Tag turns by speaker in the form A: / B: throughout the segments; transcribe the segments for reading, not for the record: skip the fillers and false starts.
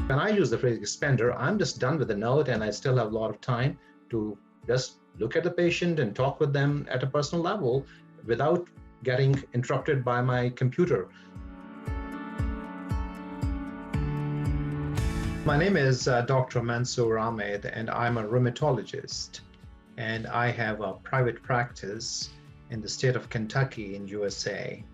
A: When I use the PhraseExpander, I'm just done with the note and I still have a lot of time to just look at the patient and talk with them at a personal level without getting interrupted by my computer. My name is Dr. Mansoor Ahmed, and I'm a rheumatologist, and I have a private practice in the state of Kentucky in USA.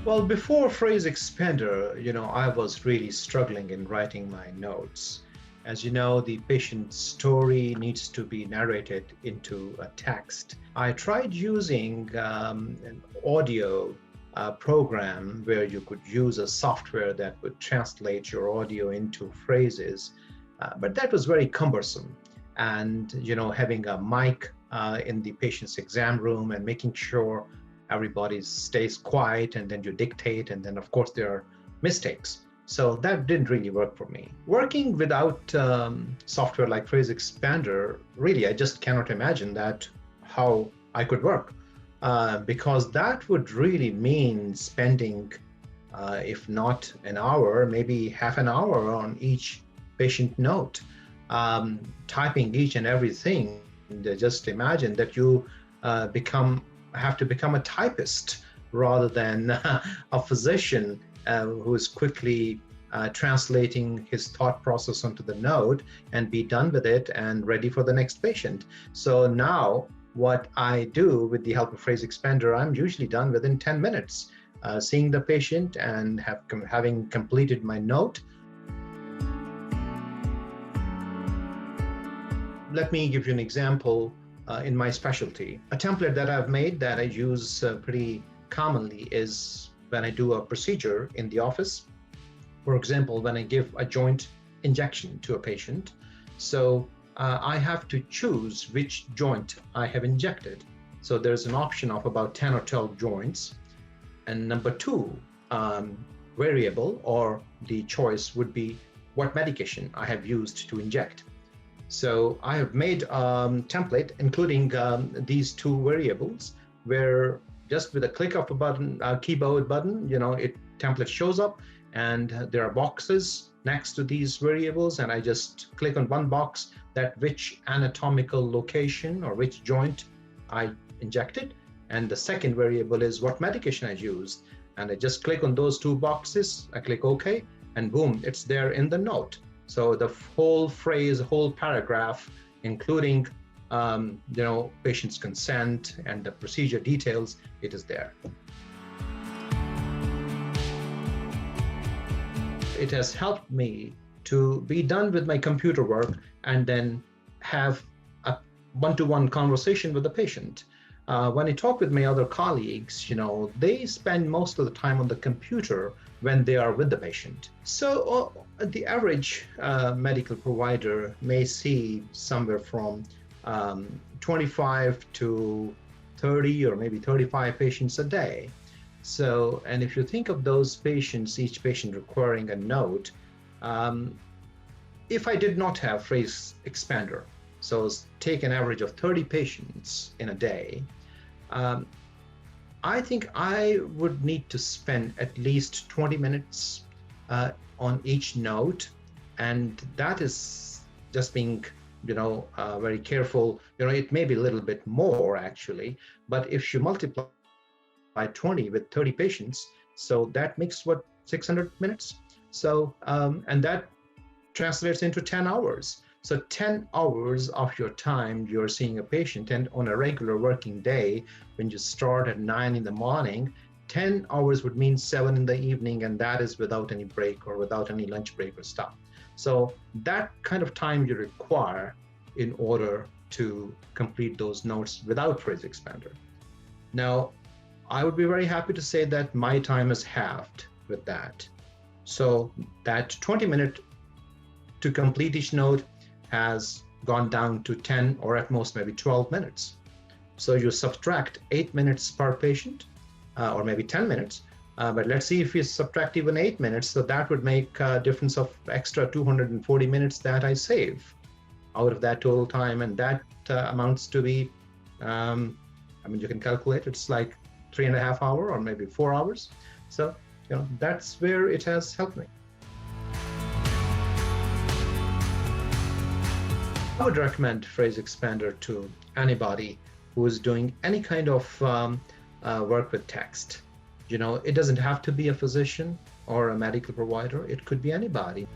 A: Well, before PhraseExpander, I was really struggling in writing my notes. As you know, the patient's story needs to be narrated into a text. I tried using an audio program where you could use a software that would translate your audio into phrases, but that was very cumbersome. And, having a mic in the patient's exam room and making sure everybody stays quiet, and then you dictate, and then of course there are mistakes. So that didn't really work for me. Working without software like PhraseExpander, really, I just cannot imagine that how I could work, because that would really mean spending, if not an hour, maybe half an hour on each patient note, typing each and everything. And just imagine that you have to become a typist rather than a physician who is quickly translating his thought process onto the note and be done with it and ready for the next patient. So now what I do with the help of PhraseExpander, I'm usually done within 10 minutes, seeing the patient and having completed my note. Let me give you an example. In my specialty, a template that I've made that I use pretty commonly is when I do a procedure in the office. For example, when I give a joint injection to a patient, so I have to choose which joint I have injected. So there's an option of about 10 or 12 joints. And number two variable, or the choice, would be what medication I have used to inject. So I have made a template including these two variables, where just with a click of a button, a keyboard button, template shows up, and there are boxes next to these variables, and I just click on one box that which anatomical location or which joint I injected, and the second variable is what medication I used, and I just click on those two boxes. I click OK, and boom, it's there in the note. So the whole phrase, whole paragraph, including patient's consent and the procedure details, it is there. It has helped me to be done with my computer work and then have a one-to-one conversation with the patient. When I talk with my other colleagues, they spend most of the time on the computer when they are with the patient. So the average medical provider may see somewhere from 25 to 30 or maybe 35 patients a day. So, and if you think of those patients, each patient requiring a note, if I did not have PhraseExpander, so take an average of 30 patients in a day, I think I would need to spend at least 20 minutes on each note, and that is just being, very careful. It may be a little bit more actually, but if you multiply by 20 with 30 patients, so that makes what, 600 minutes? So, and that translates into 10 hours. So 10 hours of your time, you're seeing a patient, and on a regular working day, when you start at 9 in the morning, 10 hours would mean 7 in the evening, and that is without any break or without any lunch break or stuff. So that kind of time you require in order to complete those notes without PhraseExpander. Now, I would be very happy to say that my time is halved with that. So that 20 minutes to complete each note has gone down to 10 or at most maybe 12 minutes. So you subtract 8 minutes per patient, or maybe 10 minutes, but let's see if we subtract even 8 minutes, so that would make a difference of extra 240 minutes that I save out of that total time, and that amounts to be, you can calculate, it's like 3.5 hours or maybe 4 hours. So That's where it has helped me. I would recommend PhraseExpander to anybody who is doing any kind of work with text. It doesn't have to be a physician or a medical provider. It could be anybody.